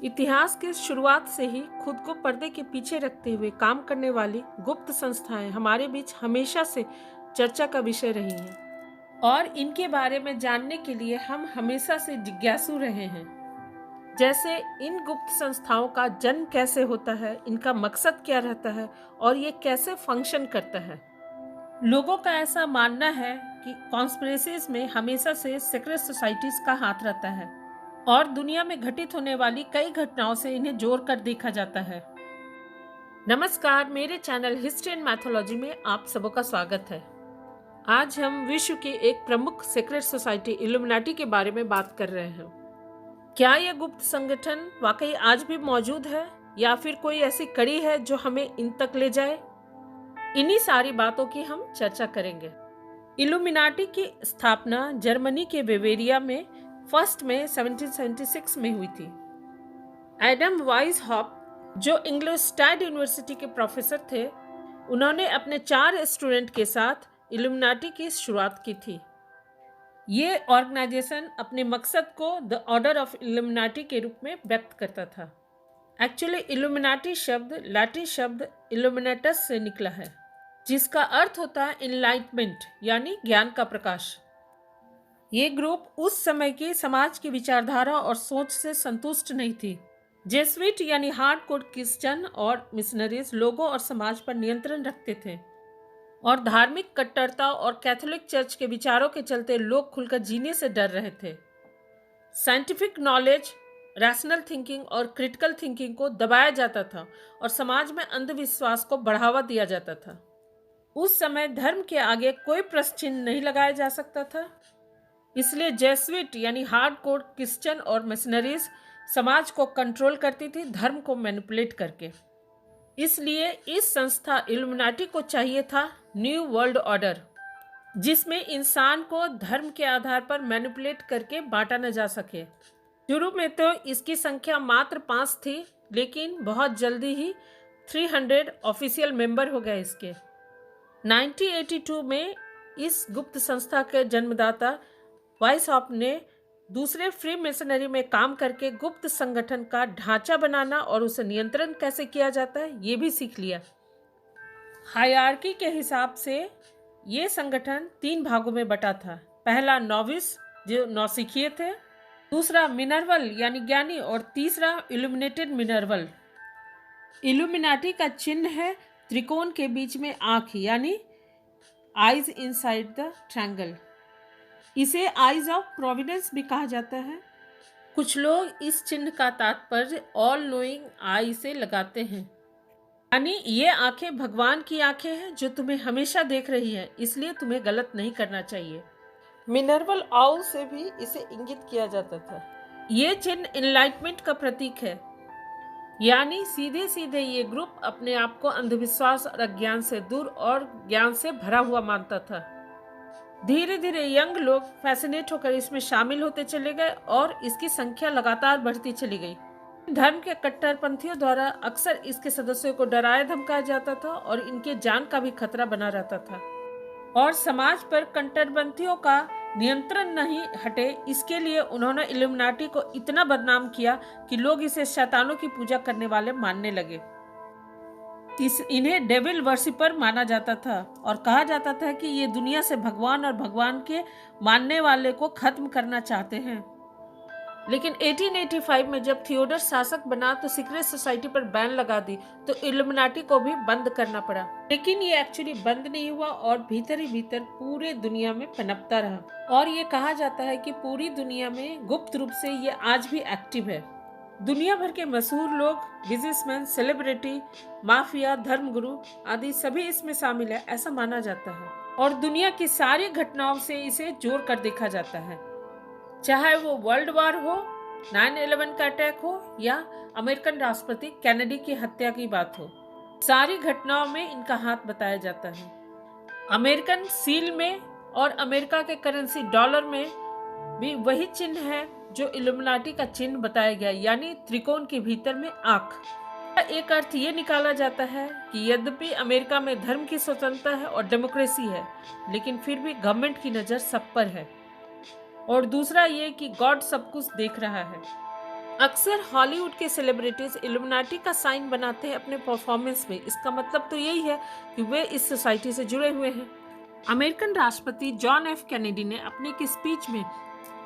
इतिहास की शुरुआत से ही खुद को पर्दे के पीछे रखते हुए काम करने वाली गुप्त संस्थाएं हमारे बीच हमेशा से चर्चा का विषय रही हैं और इनके बारे में जानने के लिए हम हमेशा से जिज्ञासु रहे हैं। जैसे इन गुप्त संस्थाओं का जन्म कैसे होता है, इनका मकसद क्या रहता है और ये कैसे फंक्शन करता है। लोगों का ऐसा मानना है कि कॉन्स्पिरेसीज में हमेशा से सीक्रेट सोसाइटीज का हाथ रहता है और दुनिया में घटित होने वाली कई घटनाओं से इन्हें जोड़कर देखा जाता है। नमस्कार, मेरे चैनल हिस्ट्री एंड मैथोलॉजी में आप सबों का स्वागत है। आज हम विश्व की एक प्रमुख सीक्रेट सोसाइटी इल्यूमिनाटी के बारे में बात कर रहे हैं। क्या यह गुप्त संगठन वाकई आज भी मौजूद है या फिर कोई ऐसी कड़ी है जो हमें इन तक ले जाए? इन्हीं सारी बातों की हम चर्चा करेंगे। इल्यूमिनाटी की स्थापना जर्मनी के बेवेरिया में 1 मई 1776 में हुई थी। एडम वाइसहॉफ, जो इंग्लिस्टाड यूनिवर्सिटी के प्रोफेसर थे, उन्होंने अपने 4 स्टूडेंट के साथ इल्यूमिनाटी की शुरुआत की थी। ये ऑर्गेनाइजेशन अपने मकसद को द ऑर्डर ऑफ इल्यूमिनाटी के रूप में व्यक्त करता था। एक्चुअली इल्यूमिनाटी शब्द लैटिन शब्द इल्यूमिनेटस से निकला है, जिसका अर्थ होता है इनलाइटमेंट यानी ज्ञान का प्रकाश। ये ग्रुप उस समय की समाज की विचारधारा और सोच से संतुष्ट नहीं थी। जेसुइट यानी हार्डकोर क्रिश्चियन और मिशनरीज लोगों और समाज पर नियंत्रण रखते थे और धार्मिक कट्टरता और कैथोलिक चर्च के विचारों के चलते लोग खुलकर जीने से डर रहे थे। साइंटिफिक नॉलेज, रैशनल थिंकिंग और क्रिटिकल थिंकिंग को दबाया जाता था और समाज में अंधविश्वास को बढ़ावा दिया जाता था। उस समय धर्म के आगे कोई प्रश्न चिन्ह नहीं लगाया जा सकता था, इसलिए जेसुइट यानी हार्डकोर क्रिश्चियन और मिशनरीज समाज को कंट्रोल करती थी, धर्म को मैनिपुलेट करके। इसलिए इस संस्था इल्यूमिनाटी को चाहिए था न्यू वर्ल्ड ऑर्डर, जिसमें इंसान को धर्म के आधार पर मैनिपुलेट करके बांटा न जा सके। शुरू में तो इसकी संख्या मात्र 5 थी, लेकिन बहुत जल्दी ही 300 ऑफिशियल मेंबर हो गए इसके। 1982 में इस गुप्त संस्था के जन्मदाता वाइसहॉफ ने दूसरे फ्री मिशनरी में काम करके गुप्त संगठन का ढांचा बनाना और उसे नियंत्रण कैसे किया जाता है ये भी सीख लिया। हायरार्की के हिसाब से ये संगठन 3 भागों में बटा था। पहला नोविस, जो नौसिखिए थे, दूसरा मिनर्वल यानी ज्ञानी और तीसरा इल्यूमिनेटेड मिनर्वल। इल्यूमिनाटी का चिन्ह है त्रिकोण के बीच में आंख यानी आइज इनसाइड द ट्रायंगल। इसे आइज ऑफ प्रोविडेंस भी कहा जाता है। कुछ लोग इस चिन्ह का तात्पर्य ऑल नोइंग आई से लगाते हैं, यानी ये आंखें भगवान की आंखें हैं जो तुम्हें हमेशा देख रही है, इसलिए तुम्हें गलत नहीं करना चाहिए। मिनर्वल आउल से भी इसे इंगित किया जाता था। ये चिन्ह इनलाइटमेंट का प्रतीक है, यानी सीधे सीधे ये ग्रुप अपने आप को अंधविश्वास और अज्ञान से दूर और ज्ञान से भरा हुआ मानता था। धीरे धीरे यंग लोग फैसिनेट होकर इसमें शामिल होते चले गए और इसकी संख्या लगातार बढ़ती चली गई। धर्म के कट्टरपंथियों द्वारा अक्सर इसके सदस्यों को डराया धमकाया जाता था और इनके जान का भी खतरा बना रहता था और समाज पर कट्टरपंथियों का नियंत्रण नहीं हटे, इसके लिए उन्होंने इल्यूमिनाटी को इतना बदनाम किया कि लोग इसे शैतानों की पूजा करने वाले मानने लगे। इन्हें डेविल वर्शिपर माना जाता था और कहा जाता था कि ये दुनिया से भगवान और भगवान के मानने वाले को खत्म करना चाहते हैं। लेकिन 1885 में जब थियोडर शासक बना तो सीक्रेट सोसाइटी पर बैन लगा दी, तो इल्यूमिनाटी को भी बंद करना पड़ा। लेकिन ये एक्चुअली बंद नहीं हुआ और भीतर ही भीतर पूरे दुनिया में पनपता रहा और ये कहा जाता है कि पूरी दुनिया में गुप्त रूप से ये आज भी एक्टिव है। दुनिया भर के मशहूर लोग, बिजनेसमैन, सेलिब्रिटी, माफिया, धर्मगुरु आदि सभी इसमें शामिल है, ऐसा माना जाता है और दुनिया की सारी घटनाओं से इसे जोड़ कर देखा जाता है, चाहे वो वर्ल्ड वॉर हो, 9/11 का अटैक हो या अमेरिकन राष्ट्रपति कैनेडी की हत्या की बात हो। सारी घटनाओं में इनका हाथ बताया जाता है। अमेरिकन सील में और अमेरिका के करेंसी डॉलर में भी वही चिन्ह है जो इल्यूमिनाटी का चिन्ह बताया गया, यानी त्रिकोण के भीतर में आंख। एक अर्थ ये निकाला जाता है कि यद्यपि अमेरिका में धर्म की स्वतंत्रता है और डेमोक्रेसी है, लेकिन फिर भी गवर्नमेंट की नज़र सब पर है। और दूसरा ये कि गॉड सब कुछ देख रहा है। अक्सर हॉलीवुड के सेलिब्रिटीज इल्यूमिनाटी का साइन बनाते हैं अपने परफॉर्मेंस में। इसका मतलब तो यही है कि वे इस सोसाइटी से जुड़े हुए हैं। अमेरिकन राष्ट्रपति जॉन एफ कैनेडी ने अपने एक स्पीच में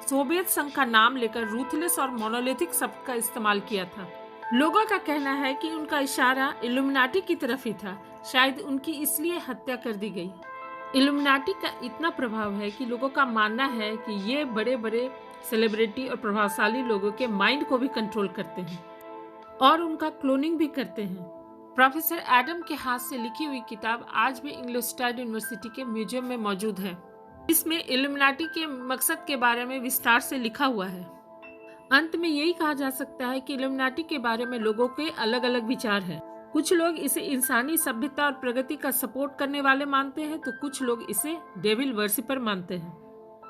सोवियत संघ का नाम लेकर रूथलेस और मोनोलिथिक शब्द का इस्तेमाल किया था। लोगों का कहना है कि उनका इशारा इल्यूमिनाटी की तरफ ही था, शायद उनकी इसलिए हत्या कर दी गई। इल्यूमिनाटी का इतना प्रभाव है कि लोगों का मानना है कि ये बड़े बड़े सेलिब्रिटी और प्रभावशाली लोगों के माइंड को भी कंट्रोल करते हैं और उनका क्लोनिंग भी करते हैं। प्रोफेसर एडम के हाथ से लिखी हुई किताब आज भी इंग्लिस्टाड यूनिवर्सिटी के म्यूजियम में मौजूद है। इसमें इल्यूमिनाटी के मकसद के बारे में विस्तार से लिखा हुआ है। अंत में यही कहा जा सकता है कि इल्यूमिनाटी के बारे में लोगों के अलग अलग विचार हैं। कुछ लोग इसे इंसानी सभ्यता और प्रगति का सपोर्ट करने वाले मानते हैं, तो कुछ लोग इसे डेविल वर्शिपर मानते हैं।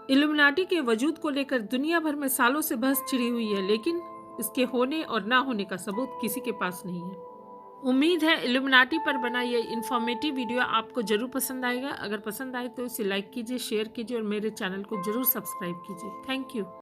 इल्यूमिनाटी के वजूद को लेकर दुनिया भर में सालों से बहस छिड़ी हुई है, लेकिन इसके होने और ना होने का सबूत किसी के पास नहीं है। उम्मीद है इल्यूमिनाटी पर बना ये इन्फॉर्मेटिव वीडियो आपको जरूर पसंद आएगा। अगर पसंद आए तो इसे लाइक कीजिए, शेयर कीजिए और मेरे चैनल को जरूर सब्सक्राइब कीजिए। Thank you.